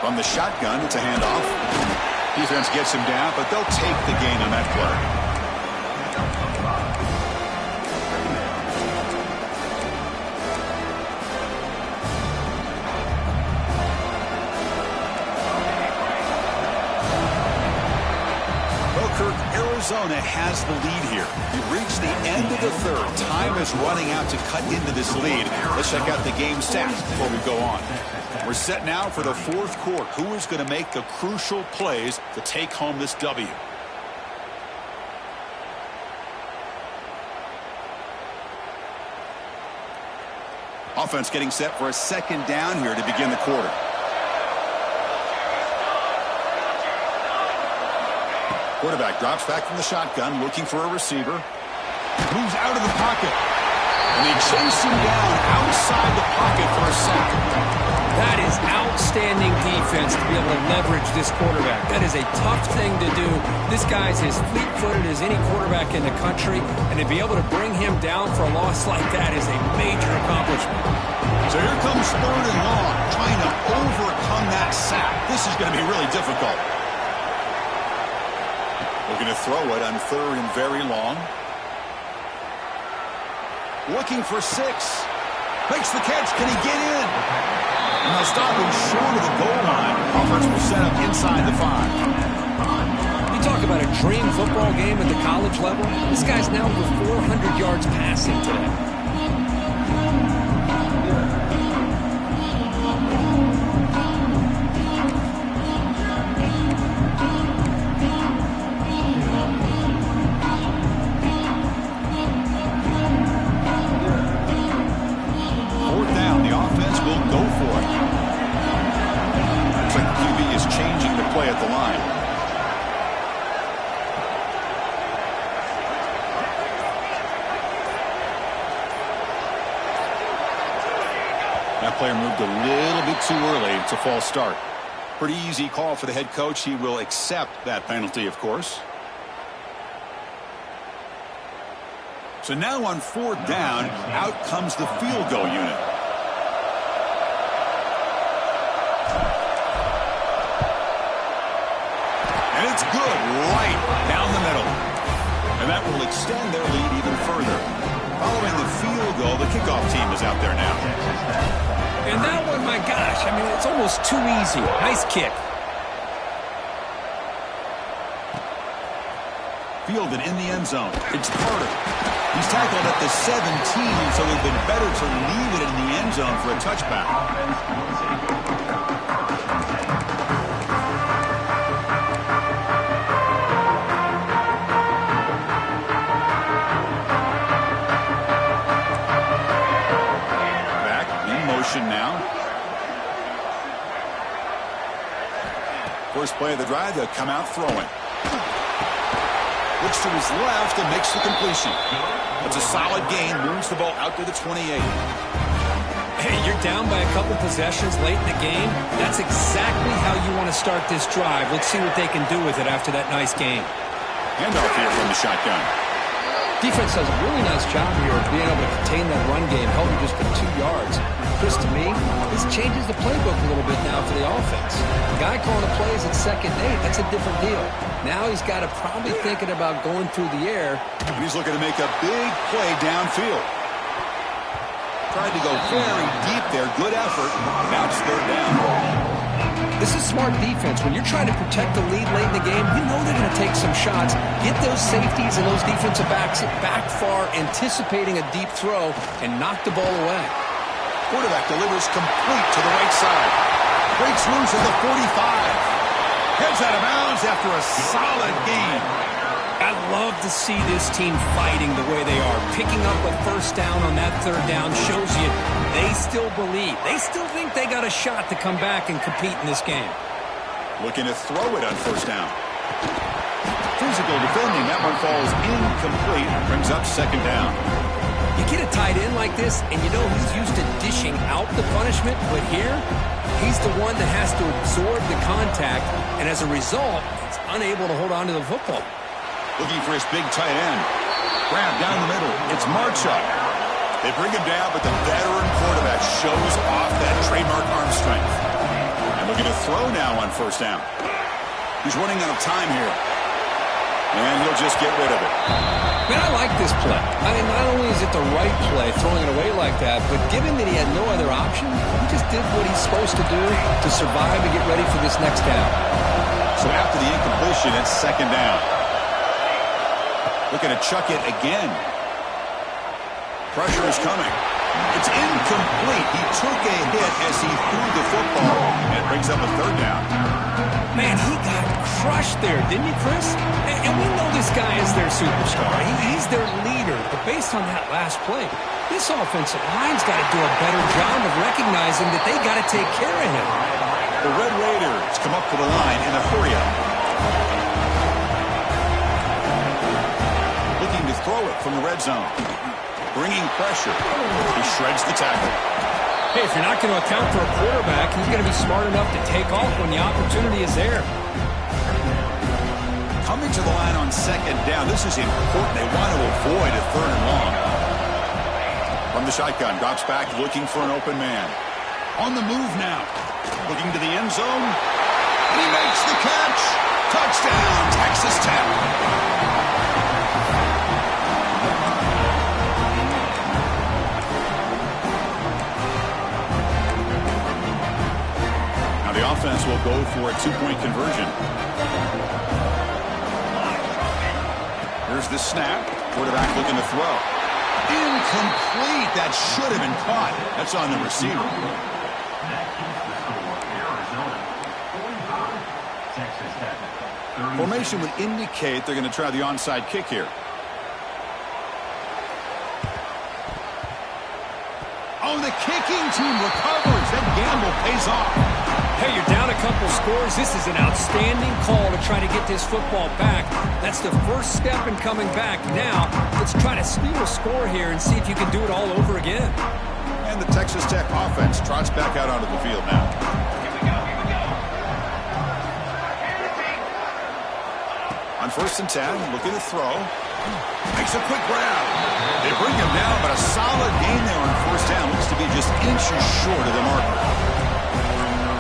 From the shotgun, it's a handoff. Defense gets him down, but they'll take the gain on that play. Arizona has the lead here. We've reached the end of the third. Time is running out to cut into this lead. Let's check out the game stats before we go on. We're set now for the fourth quarter. Who is going to make the crucial plays to take home this W? Offense getting set for a second down here to begin the quarter. Quarterback drops back from the shotgun, looking for a receiver. Moves out of the pocket. And they chase him down outside the pocket for a sack. That is outstanding defense to be able to leverage this quarterback. That is a tough thing to do. This guy's as fleet-footed as any quarterback in the country, and to be able to bring him down for a loss like that is a major accomplishment. So here comes third and long, trying to overcome that sack. This is going to be really difficult. Looking to throw it on third and very long. Looking for 6. Makes the catch. Can he get in? And they'll stop him short of the goal line. Offense will set up inside the 5. You talk about a dream football game at the college level. This guy's now over 400 yards passing today. That player moved a little bit too early. It's a false start. Pretty easy call for the head coach. He will accept that penalty, of course. So now on fourth down, out comes the field goal unit. And it's good right down the middle. And that will extend their lead even further. Following the field goal, the kickoff team is out there now. And that one, my gosh, I mean, it's almost too easy. Nice kick. Fielded in the end zone. It's Carter. He's tackled at the 17, so it would have been better to leave it in the end zone for a touchback. Now. First play of the drive, they'll come out throwing. Looks to his left and makes the completion. That's a solid gain, moves the ball out to the 28. Hey, you're down by a couple possessions late in the game. That's exactly how you want to start this drive. Let's see what they can do with it after that nice game. Handoff here from the shotgun. Defense does a really nice job here of being able to contain that run game, helping just for 2 yards. Chris, to me, this changes the playbook a little bit now for the offense. The guy calling the plays at 2nd and 8, that's a different deal. Now he's got to probably thinking about going through the air. And he's looking to make a big play downfield. Tried to go very deep there. Good effort. Now it's 3rd down. This is smart defense. When you're trying to protect the lead late in the game, you know they're going to take some shots. Get those safeties and those defensive backs back far, anticipating a deep throw, and knock the ball away. Quarterback delivers complete to the right side. Breaks loose at the 45. Heads out of bounds after a solid game. I love to see this team fighting the way they are. Picking up a 1st down on that 3rd down shows you they still believe. They still think they got a shot to come back and compete in this game. Looking to throw it on 1st down. Physical defending. That one falls incomplete. Brings up 2nd down. You get a tight end like this, and you know he's used to dishing out the punishment, but here, he's the one that has to absorb the contact, and as a result, he's unable to hold on to the football. Looking for his big tight end. Grab down the middle. It's Marchuk. They bring him down, but the veteran quarterback shows off that trademark arm strength. And looking to throw now on 1st down. He's running out of time here. And he'll just get rid of it. Man, I like this play. I mean, not only is it the right play, throwing it away like that, but given that he had no other option, he just did what he's supposed to do to survive and get ready for this next down. So after the incompletion, it's 2nd down. Looking to chuck it again. Pressure is coming. It's incomplete. He took a hit as he threw the football. And it brings up a 3rd down. Man, he got crushed there, didn't he, Chris? And we know this guy is their superstar. He's their leader. But based on that last play, this offensive line's got to do a better job of recognizing that they got to take care of him. The Red Raiders come up to the line in a hurry-up. Looking to throw it from the red zone. Bringing pressure. He shreds the tackle. Hey, if you're not going to account for a quarterback, he's going to be smart enough to take off when the opportunity is there. Coming to the line on 2nd down. This is important. They want to avoid a 3rd and long. From the shotgun, drops back, looking for an open man. On the move now. Looking to the end zone. And he makes the catch. Touchdown, Texas Tech. The offense will go for a 2-point conversion. Here's the snap. Quarterback looking to throw. Incomplete. That should have been caught. That's on the receiver. Formation would indicate they're going to try the onside kick here. Oh, the kicking team recovers. That gamble pays off. Hey, you're down a couple scores. This is an outstanding call to try to get this football back. That's the first step in coming back. Now, let's try to steal a score here and see if you can do it all over again. And the Texas Tech offense trots back out onto the field now. On 1st and 10, looking to throw. Makes a quick grab. They bring him down, but a solid gain there on 1st down. Looks to be just inches short of the marker.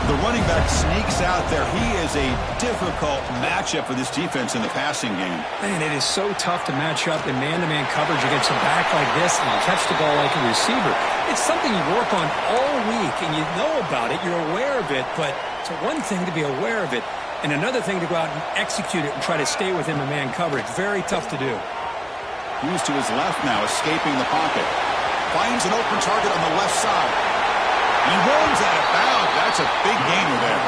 The running back sneaks out there. He is a difficult matchup for this defense in the passing game. Man, it is so tough to match up in man-to-man coverage against a back like this and catch the ball like a receiver. It's something you work on all week, and you know about it. You're aware of it, but it's one thing to be aware of it, and another thing to go out and execute it and try to stay with him in man coverage. Very tough to do. He's to his left now, escaping the pocket. Finds an open target on the left side. He runs out of bounds. That's a big gainer there.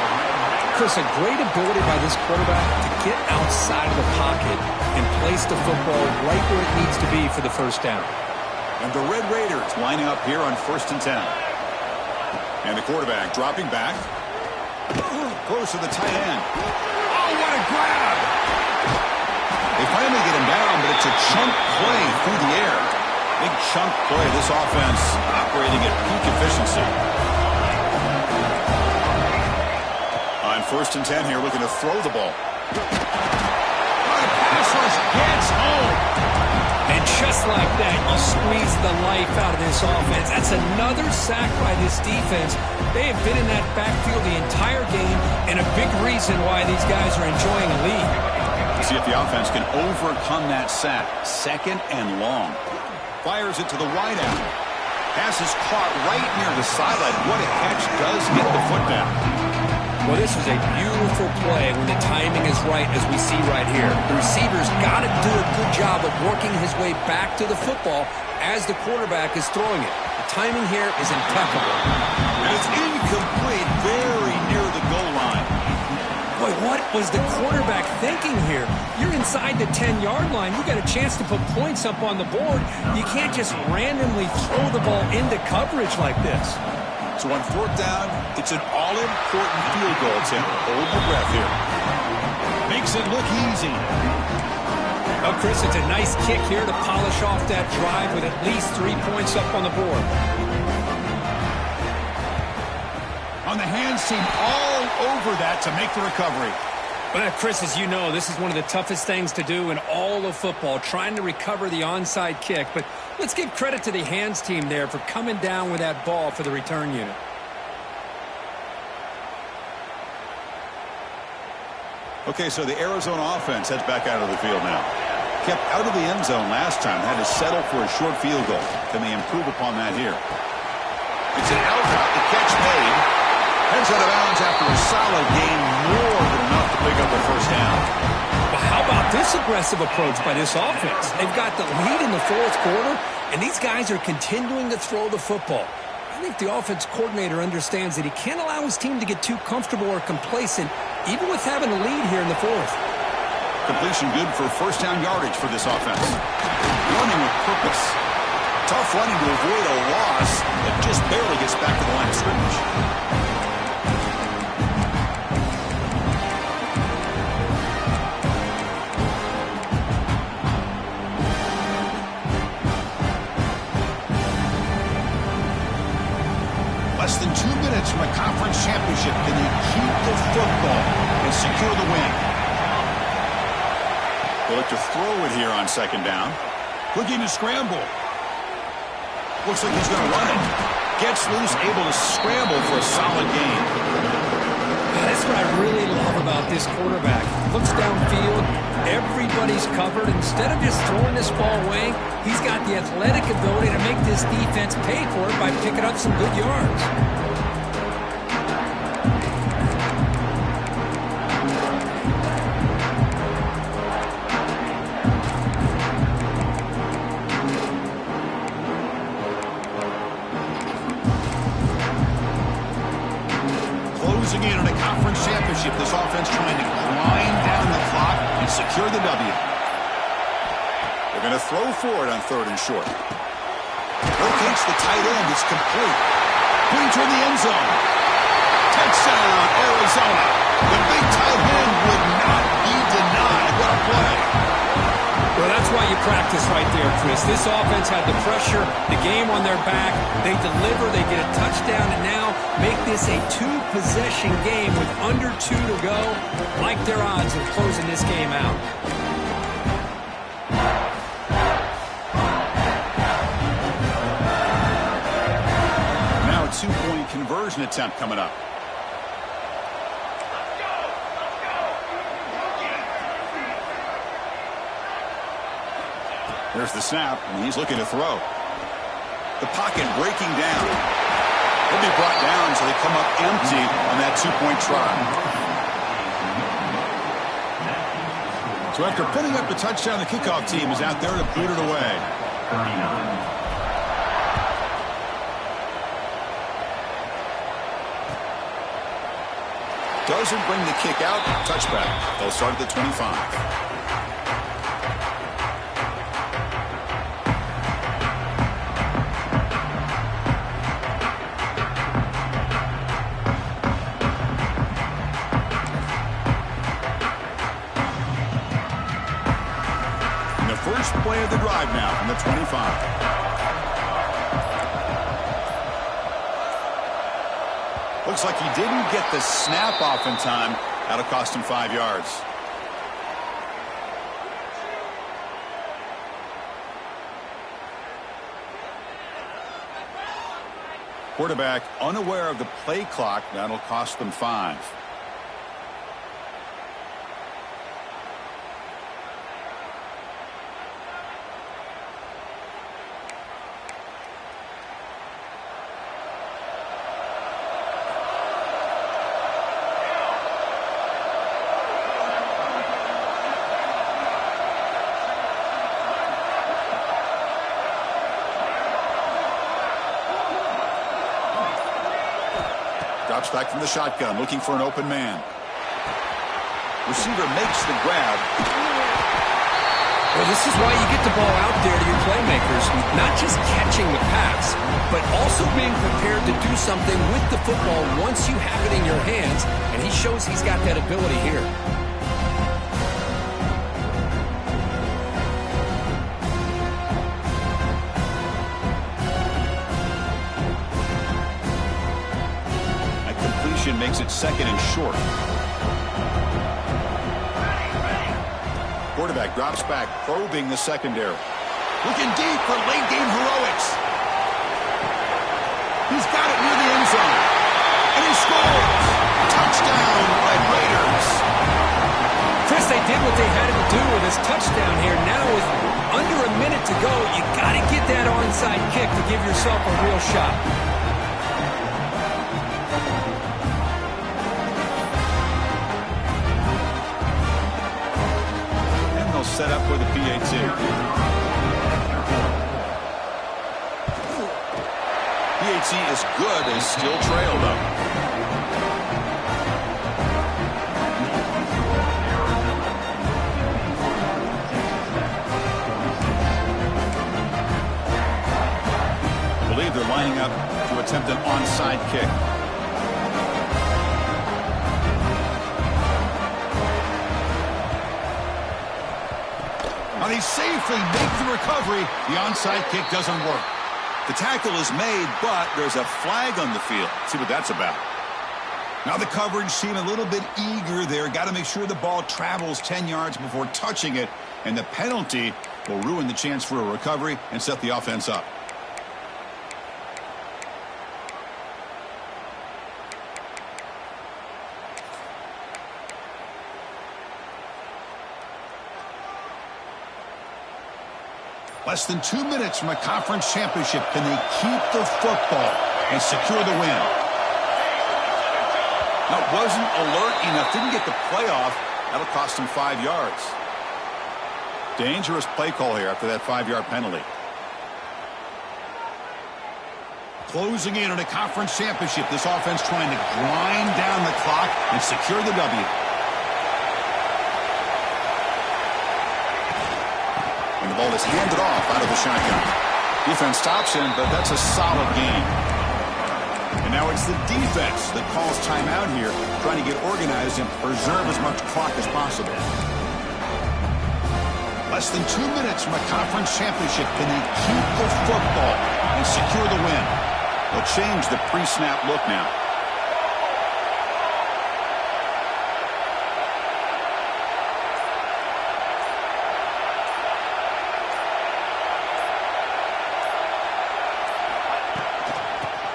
Chris, a great ability by this quarterback to get outside of the pocket and place the football right where it needs to be for the 1st down. And the Red Raiders lining up here on 1st and 10. And the quarterback dropping back. Close to the tight end. Oh, what a grab! They finally get him down, but it's a chunk play through the air. Big chunk play. This offense operating at peak efficiency. On 1st and 10 here, looking to throw the ball. Pass rush gets home. And just like that, you squeeze the life out of this offense. That's another sack by this defense. They have been in that backfield the entire game, and a big reason why these guys are enjoying a lead. See if the offense can overcome that sack. 2nd and long. Fires it to the wide out. Pass is caught right near the sideline. What a catch, does get the foot down. Well, this is a beautiful play when the timing is right, as we see right here. The receiver's got to do a good job of working his way back to the football as the quarterback is throwing it. The timing here is impeccable. And it's incomplete, very near the goal line. Boy, what was the quarterback thinking here? You're inside the 10-yard line. You got a chance to put points up on the board. You can't just randomly throw the ball into coverage like this. So on 4th down, it's an all-important field goal attempt. Hold your breath here. Makes it look easy. Oh, Chris, it's a nice kick here to polish off that drive with at least 3 points up on the board. On the hands team, all over that to make the recovery. Well, Chris, as you know, this is one of the toughest things to do in all of football, trying to recover the onside kick. But let's give credit to the hands team there for coming down with that ball for the return unit. Okay, so the Arizona offense heads back out of the field now. Kept out of the end zone last time, had to settle for a short field goal. Can they improve upon that here? It's an out route, the catch made. Heads out of bounds after a solid gain, more than enough to pick up a 1st down. Well, how about this aggressive approach by this offense? They've got the lead in the 4th quarter, and these guys are continuing to throw the football. I think the offense coordinator understands that he can't allow his team to get too comfortable or complacent, even with having a lead here in the 4th. Completion good for 1st down yardage for this offense. Running with purpose. Tough running to avoid a loss that just barely gets back to the line of scrimmage. Less than 2 minutes from a conference championship. Can they keep the football and secure the win? They'll look to throw it here on 2nd down. Looking to scramble. Looks like he's going to run it. Gets loose, able to scramble for a solid gain. That's what I really love about this quarterback. Looks downfield, everybody's covered. Instead of just throwing this ball away, he's got the athletic ability to make this defense pay for it by picking up some good yards. Closing in on a conference championship, this offense trying to grind down the clock and secure the W. They're going to throw for it on 3rd and short. Locates the tight end. It's complete. Putting toward the end zone. Touchdown, Arizona. The big tight end would not be denied. What a play. Well, that's why you practice right there, Chris. This offense had the pressure, the game on their back. They deliver, they get a touchdown, and now make this a 2-possession game with under 2 to go. Like their odds of closing this game out. Now a 2-point conversion attempt coming up. There's the snap, and he's looking to throw. The pocket breaking down. He'll be brought down, so they come up empty on that 2-point try. So after putting up the touchdown, the kickoff team is out there to boot it away. Doesn't bring the kick out. Touchback. They'll start at the 25. first play of the drive now from the 25. Looks like he didn't get the snap off in time. That'll cost him 5 yards. Quarterback unaware of the play clock. That'll cost them 5. Drops back from the shotgun, looking for an open man. Receiver makes the grab. Well, this is why you get the ball out there to your playmakers. Not just catching the pass, but also being prepared to do something with the football once you have it in your hands. And he shows he's got that ability here. Makes it 2nd and short. Quarterback drops back, probing the secondary. Looking deep for late game heroics. He's got it near the end zone. And he scores! Touchdown, Red Raiders! Chris, they did what they had to do with this touchdown here. Now with under a minute to go, you got to get that onside kick to give yourself a real shot. Set up for the PAT. PAT is good and still trailed up. I believe they're lining up to attempt an onside kick. They safely make the recovery. The onside kick doesn't work. The tackle is made, but there's a flag on the field. See what that's about. Now the coverage seemed a little bit eager there. Got to make sure the ball travels 10 yards before touching it. And the penalty will ruin the chance for a recovery and set the offense up. Less than 2 minutes from a conference championship. Can they keep the football and secure the win? Now, it wasn't alert enough. Didn't get the playoff. That'll cost them 5 yards. Dangerous play call here after that 5-yard penalty. Closing in on a conference championship. This offense trying to grind down the clock and secure the W. And the ball is handed off out of the shotgun. Defense stops him, but that's a solid game. And now it's the defense that calls timeout here, trying to get organized and preserve as much clock as possible. Less than 2 minutes from a conference championship. Can they keep the football and secure the win? They'll change the pre-snap look now.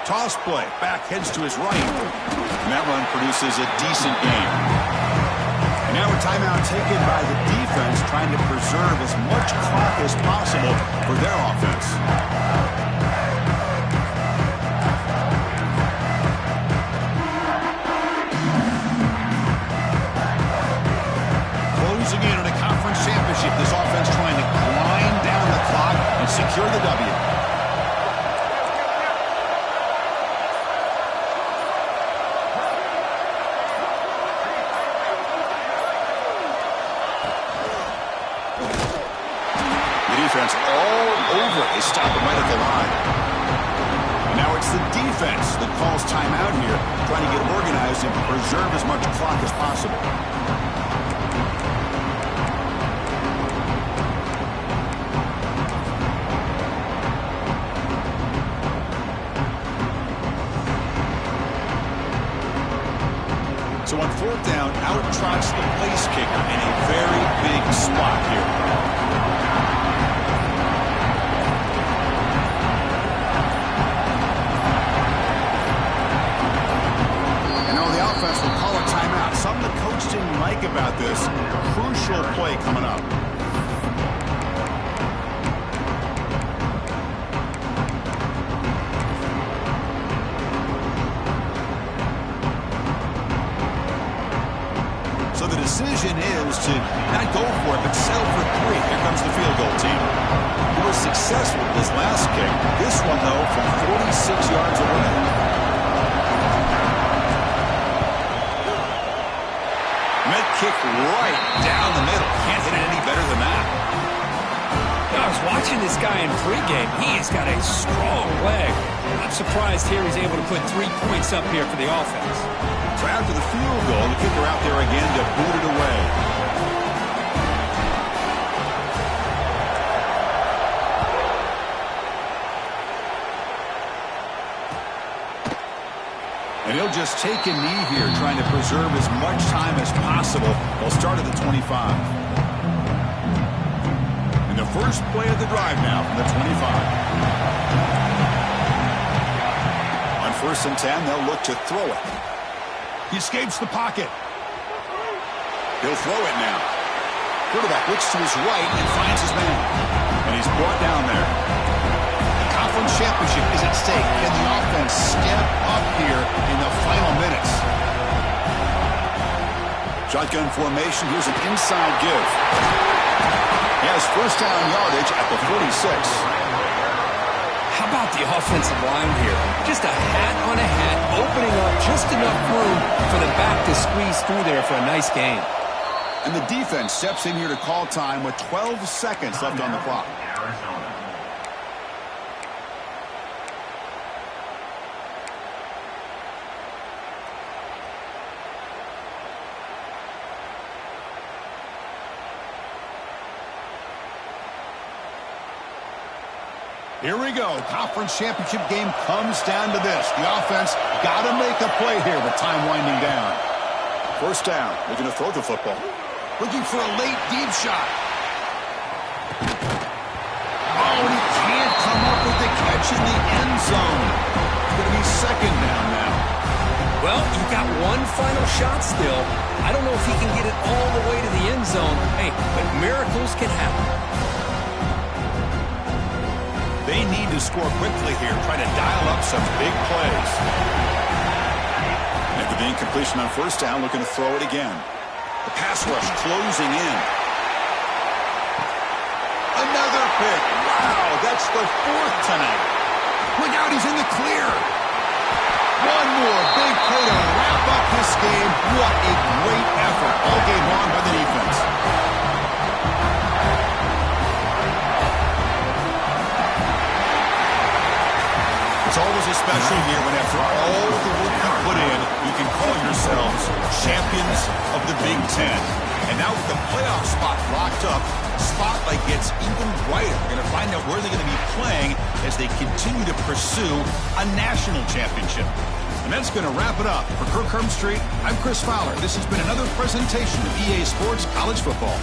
Toss play. Back heads to his right. And that run produces a decent gain. And now a timeout taken by the defense, trying to preserve as much clock as possible for their offense. Closing in on a conference championship. This offense trying to grind down the clock and secure the W. Defense all over. They stop him right at the line. And now it's the defense that calls timeout here, trying to get organized and preserve as much clock as possible. trots the place kicker in a very big spot here. And now the offense will call a timeout. Something the coach didn't like about this. Crucial play coming up. So the decision is to not go for it, but settle for 3. Here comes the field goal team. He was successful with his last kick. This one, though, from 46 yards away. Met kick right down the middle. Can't hit it any better than that. I was watching this guy in pregame. He has got a strong leg. I'm surprised here he's able to put 3 points up here for the offense. So after the field goal, the kicker out there again to boot it away. And he'll just take a knee here, trying to preserve as much time as possible. They'll start at the 25. And the first play of the drive now from the 25. On 1st and 10, they'll look to throw it. He escapes the pocket. He'll throw it now. Quarterback looks to his right and finds his man. And he's brought down there. The conference championship is at stake. Can the offense step up here in the final minutes? Shotgun formation. Here's an inside give. He has first down yardage at the 46. How about the offensive line here? Just a hat on a hat, opening up just enough room for the back to squeeze through there for a nice gain. And the defense steps in here to call time with 12 seconds left on the clock. Here we go. Conference championship game comes down to this. The offense got to make a play here with time winding down. First down. They're going to throw the football. Looking for a late deep shot. Oh, and he can't come up with the catch in the end zone. It's going to be second down now. Well, you got one final shot still. I don't know if he can get it all the way to the end zone. Hey, but miracles can happen. They need to score quickly here, trying to dial up some big plays. After the incompletion on first down, looking to throw it again. The pass rush closing in. Another pick. Wow, that's the 4th tonight. Look out, he's in the clear. One more big play to wrap up this game. What a great effort all game long by the defense. It's always a special year when after all the work you put in, you can call yourselves champions of the Big Ten. And now with the playoff spot locked up, the spotlight gets even brighter. We're going to find out where they're going to be playing as they continue to pursue a national championship. And that's going to wrap it up. For Kirk Street, I'm Chris Fowler. This has been another presentation of EA Sports College Football.